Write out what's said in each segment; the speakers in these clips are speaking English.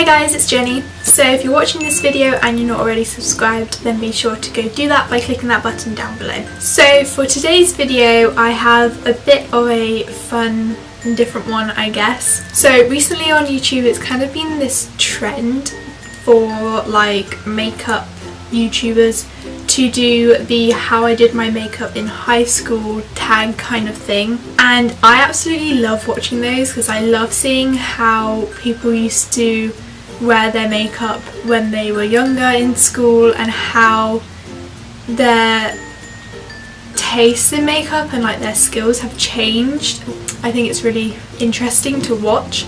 guys, it's Jenny. So if you're watching this video and you're not already subscribed, then be sure to go do that by clicking that button down below. So for today's video I have a bit of a fun and different one, I guess. So recently on YouTube it's kind of been this trend for like makeup YouTubers to do the how I did my makeup in high school tag kind of thing, and I absolutely love watching those because I love seeing how people used to wear their makeup when they were younger in school and how their tastes in makeup and like their skills have changed. I think it's really interesting to watch,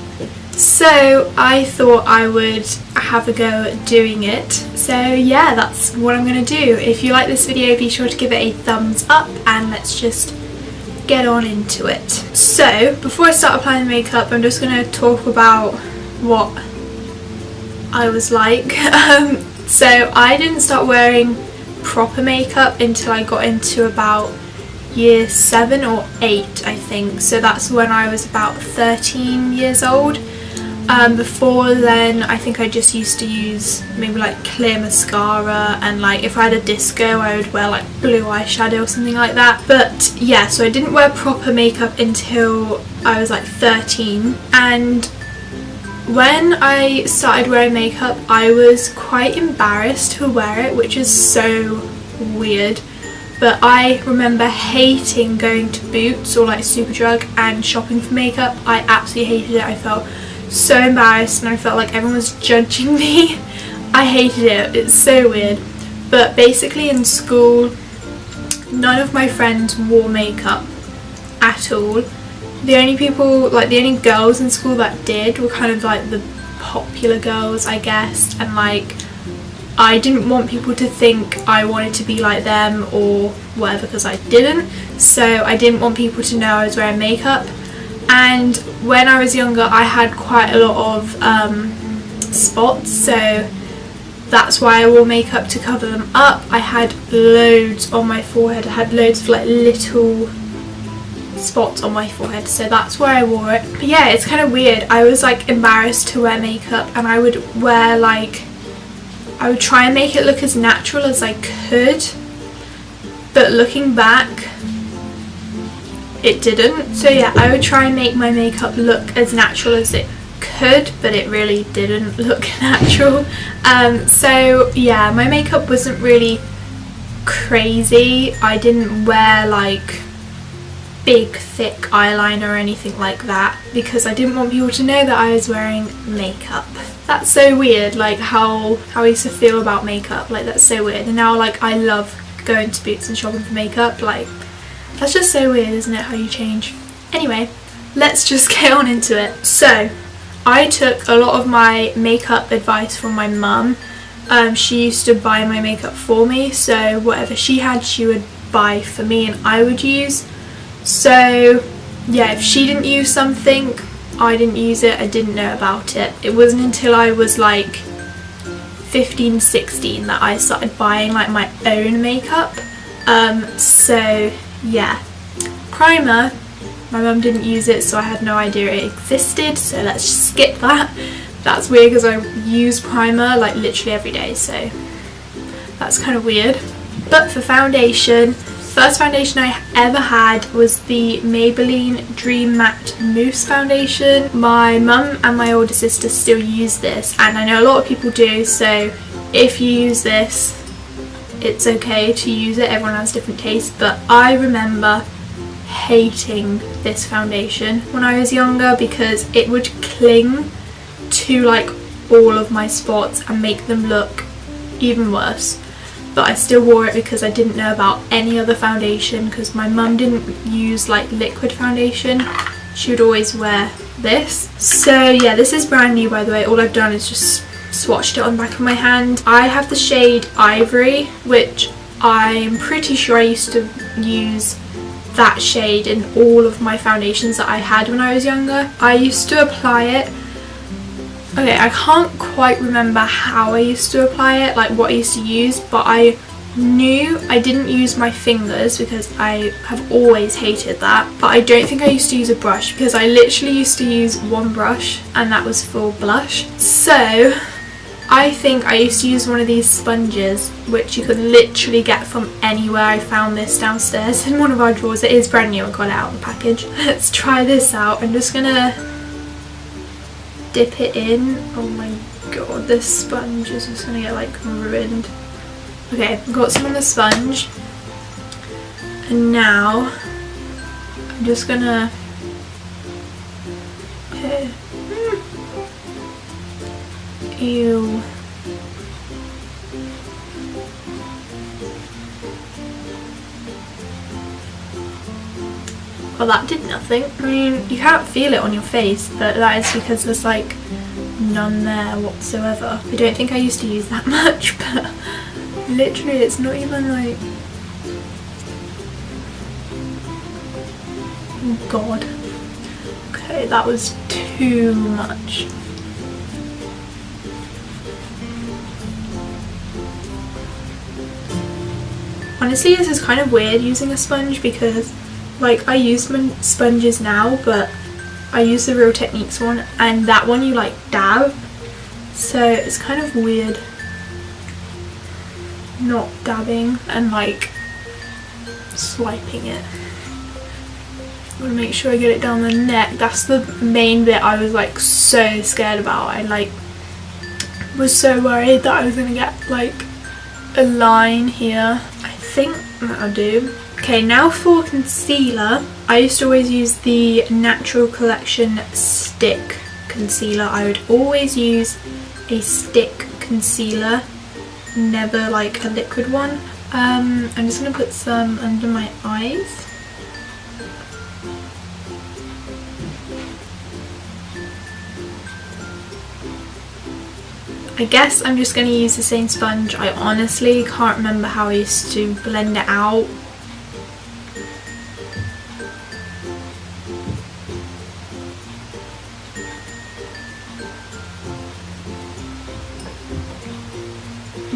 so I thought I would have a go at doing it. So yeah, that's what I'm going to do. If you like this video, be sure to give it a thumbs up and let's just get on into it. So before I start applying the makeup, I'm just going to talk about what I was like. So I didn't start wearing proper makeup until I got into about year 7 or 8, I think. So that's when I was about 13 years old. Before then I think I just used to use maybe like clear mascara, and like if I had a disco I would wear like blue eyeshadow or something like that. But yeah, so I didn't wear proper makeup until I was like 13, and when I started wearing makeup I was quite embarrassed to wear it, which is so weird. But I remember hating going to Boots or like Superdrug and shopping for makeup. I absolutely hated it. I felt so embarrassed and I felt like everyone was judging me. I hated it. It's so weird. But basically in school none of my friends wore makeup at all. The only people, like the only girls in school that did were kind of like the popular girls, I guess, and like I didn't want people to think I wanted to be like them or whatever, because I didn't. So I didn't want people to know I was wearing makeup. And when I was younger I had quite a lot of spots, so that's why I wore makeup to cover them up. I had loads on my forehead. I had loads of like little spots on my forehead, so that's why I wore it. But yeah, it's kind of weird. I was like embarrassed to wear makeup, and I would wear like, I would try and make it look as natural as I could, but looking back it didn't. So yeah, I would try and make my makeup look as natural as it could, but it really didn't look natural. So yeah, my makeup wasn't really crazy. I didn't wear like big thick eyeliner or anything like that because I didn't want people to know that I was wearing makeup. That's so weird, like how I used to feel about makeup. Like that's so weird. And now like I love going to Boots and shopping for makeup. Like that's just so weird, isn't it, how you change? Anyway, let's just get on into it. So I took a lot of my makeup advice from my mum. She used to buy my makeup for me, so whatever she had she would buy for me and I would use. So yeah, if she didn't use something, I didn't use it, I didn't know about it. It wasn't until I was like 15, 16 that I started buying like my own makeup. So yeah, primer, my mum didn't use it, so I had no idea it existed, so let's skip that. That's weird because I use primer like literally every day, so that's kind of weird. But for foundation, first foundation I ever had was the Maybelline Dream Matte Mousse foundation. My mum and my older sister still use this, and I know a lot of people do, so if you use this it's okay to use it. Everyone has different tastes, but I remember hating this foundation when I was younger because it would cling to like all of my spots and make them look even worse. But I still wore it because I didn't know about any other foundation, because my mum didn't use like liquid foundation. She would always wear this. So yeah, this is brand new by the way. All I've done is just swatched it on the back of my hand. I have the shade Ivory, which I'm pretty sure I used to use that shade in all of my foundations that I had when I was younger. I used to apply it, okay, I can't quite remember how I used to apply it, like what I used to use, but I new, I didn't use my fingers because I have always hated that, but I don't think I used to use a brush because I literally used to use one brush and that was for blush. So I think I used to use one of these sponges which you could literally get from anywhere. I found this downstairs in one of our drawers. It is brand new, I got it out of the package. Let's try this out. I'm just gonna dip it in. Oh my god, this sponge is just gonna get like ruined. Okay, I've got some on the sponge, and now I'm just gonna ew. Well, that did nothing. I mean, you can't feel it on your face, but that is because there's like none there whatsoever. I don't think I used to use that much, but literally it's not even like, oh god. Okay, that was too much. Honestly, this is kind of weird using a sponge because like I use sponges now, but I use the Real Techniques one, and that one you like dab, so it's kind of weird not dabbing and like swiping it. I'm gonna make sure I get it down the neck. That's the main bit I was like so scared about. I like was so worried that I was gonna get like a line here. I think that'll do. Okay, now for concealer. I used to always use the Natural Collection stick concealer. I would always use a stick concealer, never like a liquid one. I'm just gonna put some under my eyes. I guess I'm just going to use the same sponge. I honestly can't remember how I used to blend it out.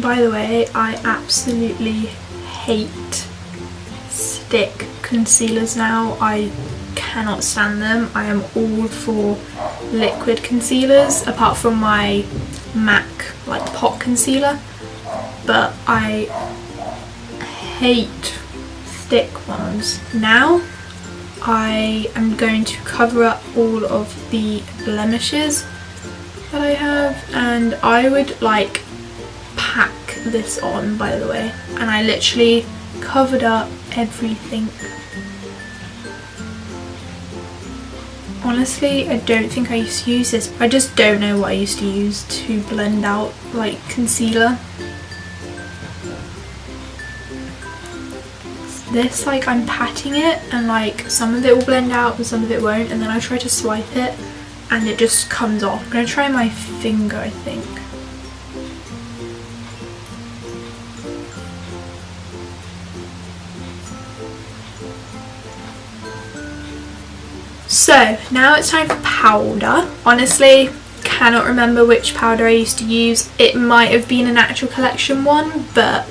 By the way, I absolutely hate stick concealers now. I cannot stand them. I am all for liquid concealers, apart from my MAC like pot concealer, but I hate stick ones. Now I am going to cover up all of the blemishes that I have, and I would like pack this on, by the way, and I literally covered up everything. Honestly, I don't think I used to use this. I just don't know what I used to use to blend out like concealer. This, like, I'm patting it and like some of it will blend out and some of it won't, and then I try to swipe it and it just comes off. I'm gonna try my finger, I think. So now it's time for powder. Honestly, cannot remember which powder I used to use. It might have been a Natural Collection one, but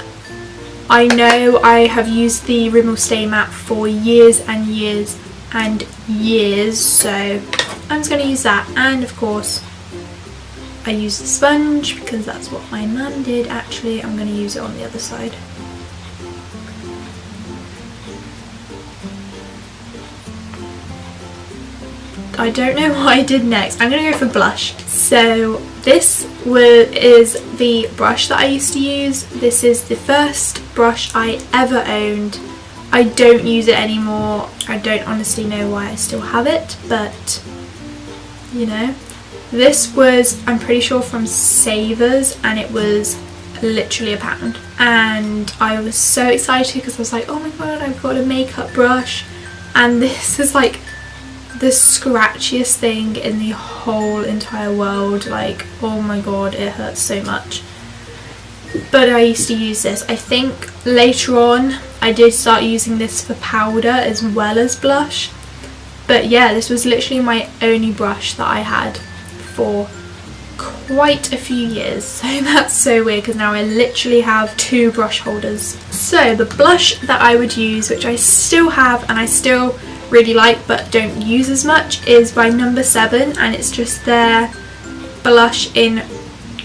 I know I have used the Rimmel Stay Matte for years and years and years, so I'm just going to use that. And of course I use the sponge because that's what my mum did. Actually, I'm going to use it on the other side. I don't know what I did next. I'm going to go for blush. So this is the brush that I used to use. This is the first brush I ever owned. I don't use it anymore. I don't honestly know why I still have it, but you know. This was, I'm pretty sure, from Savers, and it was literally £1. And I was so excited because I was like, oh my god, I've got a makeup brush, and this is like the scratchiest thing in the whole entire world. Like, oh my god, it hurts so much. But I used to use this. I think later on I did start using this for powder as well as blush, but yeah, this was literally my only brush that I had for quite a few years, so that's so weird because now I literally have 2 brush holders. So the blush that I would use, which I still have and I still really like but don't use as much, is by No. 7, and it's just their blush in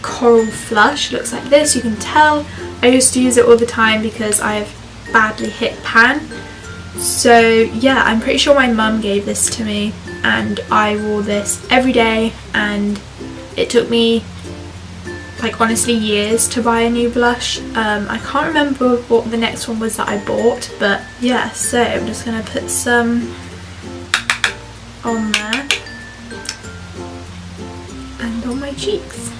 Coral Flush. It looks like this, you can tell. I used to use it all the time because I have badly hit pan. So yeah, I'm pretty sure my mum gave this to me and I wore this every day, and it took me like honestly years to buy a new blush. I can't remember what the next one was that I bought, but yeah, so I'm just gonna put some on there and on my cheeks.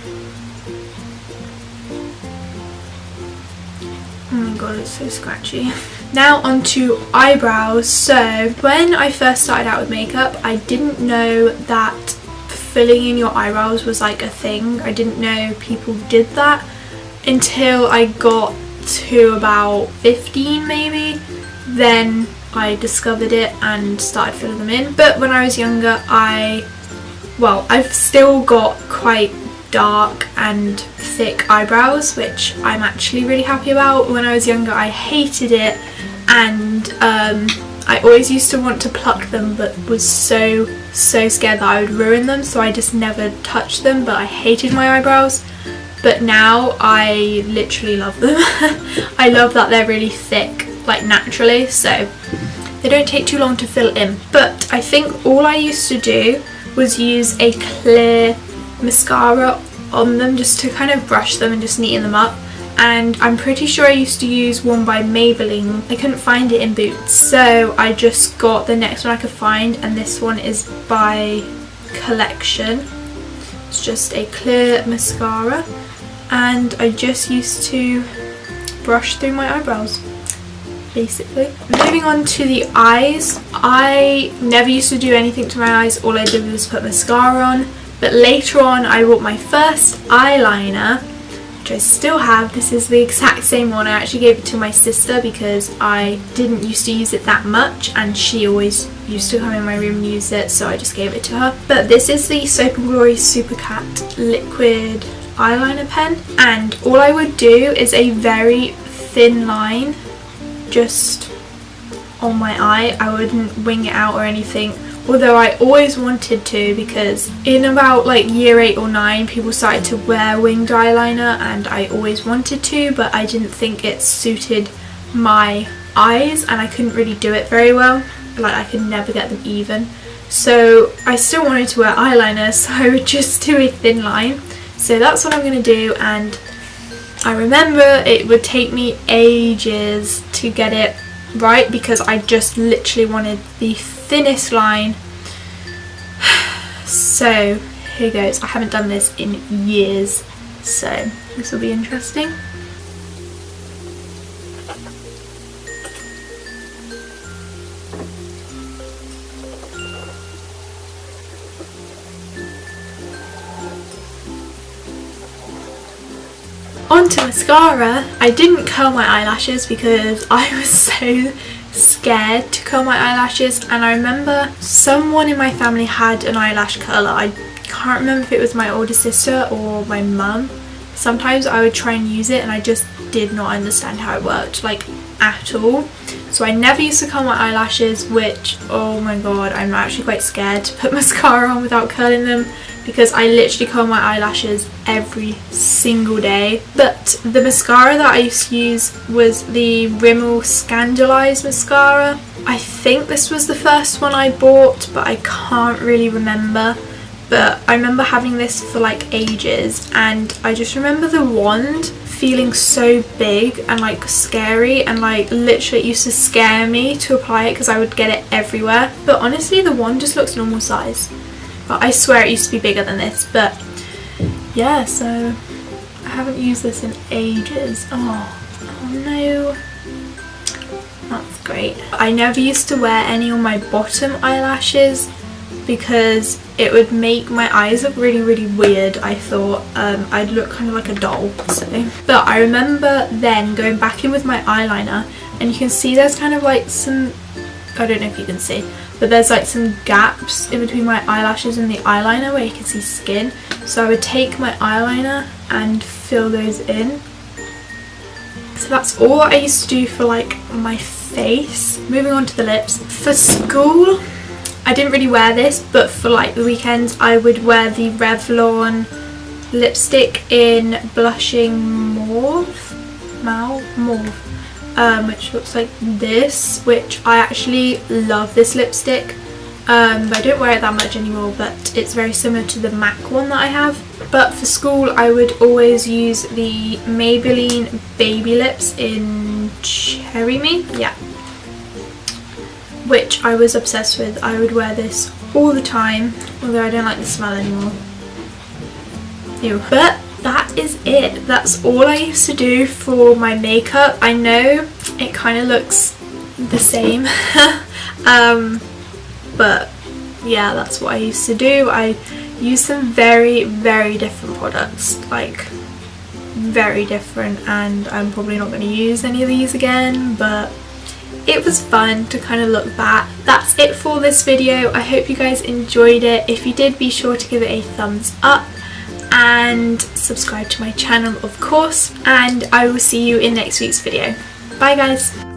Oh my god, it's so scratchy. Now onto eyebrows. So when I first started out with makeup, I didn't know that filling in your eyebrows was like a thing. I didn't know people did that until I got to about 15 maybe. Then I discovered it and started filling them in. But when I was younger, I've still got quite dark and thick eyebrows, which I'm actually really happy about. When I was younger, I hated it, and I always used to want to pluck them but was so scared that I would ruin them, so I just never touched them. But I hated my eyebrows. But now I literally love them. I love that they're really thick, like naturally, so they don't take too long to fill in. But I think all I used to do was use a clear mascara on them just to kind of brush them and just neaten them up. And I'm pretty sure I used to use one by Maybelline. I couldn't find it in Boots, so I just got the next one I could find, and this one is by Collection. It's just a clear mascara, and I just used to brush through my eyebrows basically. Moving on to the eyes, I never used to do anything to my eyes. All I did was put mascara on. But later on I bought my first eyeliner, which I still have. This is the exact same one. I actually gave it to my sister because I didn't used to use it that much, and she always used to come in my room and use it, so I just gave it to her. But this is the Soap & Glory Super Cat liquid eyeliner pen, and all I would do is a very thin line just on my eye. I wouldn't wing it out or anything, although I always wanted to, because in about like year 8 or 9 people started to wear winged eyeliner, and I always wanted to, but I didn't think it suited my eyes and I couldn't really do it very well. Like I could never get them even, so I still wanted to wear eyeliner, so I would just do a thin line. So that's what I'm going to do, and I remember it would take me ages to get it right because I just literally wanted the thinnest line. So here goes. I haven't done this in years, so this will be interesting. Onto mascara. I didn't curl my eyelashes because I was so scared to curl my eyelashes, and I remember someone in my family had an eyelash curler. I can't remember if it was my older sister or my mum. Sometimes I would try and use it and I just did not understand how it worked, like at all. So I never used to curl my eyelashes, which, oh my god, I'm actually quite scared to put mascara on without curling them, because I literally curl my eyelashes every single day. But the mascara that I used to use was the Rimmel Scandalise mascara. I think this was the first one I bought, but I can't really remember. But I remember having this for like ages, and I just remember the wand feeling so big and like scary, and like literally it used to scare me to apply it because I would get it everywhere. But honestly the wand just looks normal size. But I swear it used to be bigger than this. But yeah, so I haven't used this in ages. Oh no. That's great. I never used to wear any on my bottom eyelashes because it would make my eyes look really weird. I thought I'd look kind of like a doll. So, but I remember then going back in with my eyeliner, and you can see there's kind of like some, I don't know if you can see, but there's like some gaps in between my eyelashes and the eyeliner where you can see skin. So I would take my eyeliner and fill those in. So that's all I used to do for like my face. Moving on to the lips. For school, I didn't really wear this, but for like the weekends I would wear the Revlon lipstick in Blushing Mauve, which looks like this, which I actually love this lipstick. I don't wear it that much anymore, but it's very similar to the MAC one that I have. But for school I would always use the Maybelline Baby Lips in Cherry Me, yeah, which I was obsessed with. I would wear this all the time, although I don't like the smell anymore. Ew. But that is it. That's all I used to do for my makeup. I know it kind of looks the same, but yeah, that's what I used to do. I used some very, very different products, like very different, and I'm probably not going to use any of these again, but it was fun to kind of look back. That's it for this video. I hope you guys enjoyed it. If you did, be sure to give it a thumbs up and subscribe to my channel, of course, and I will see you in next week's video. Bye guys.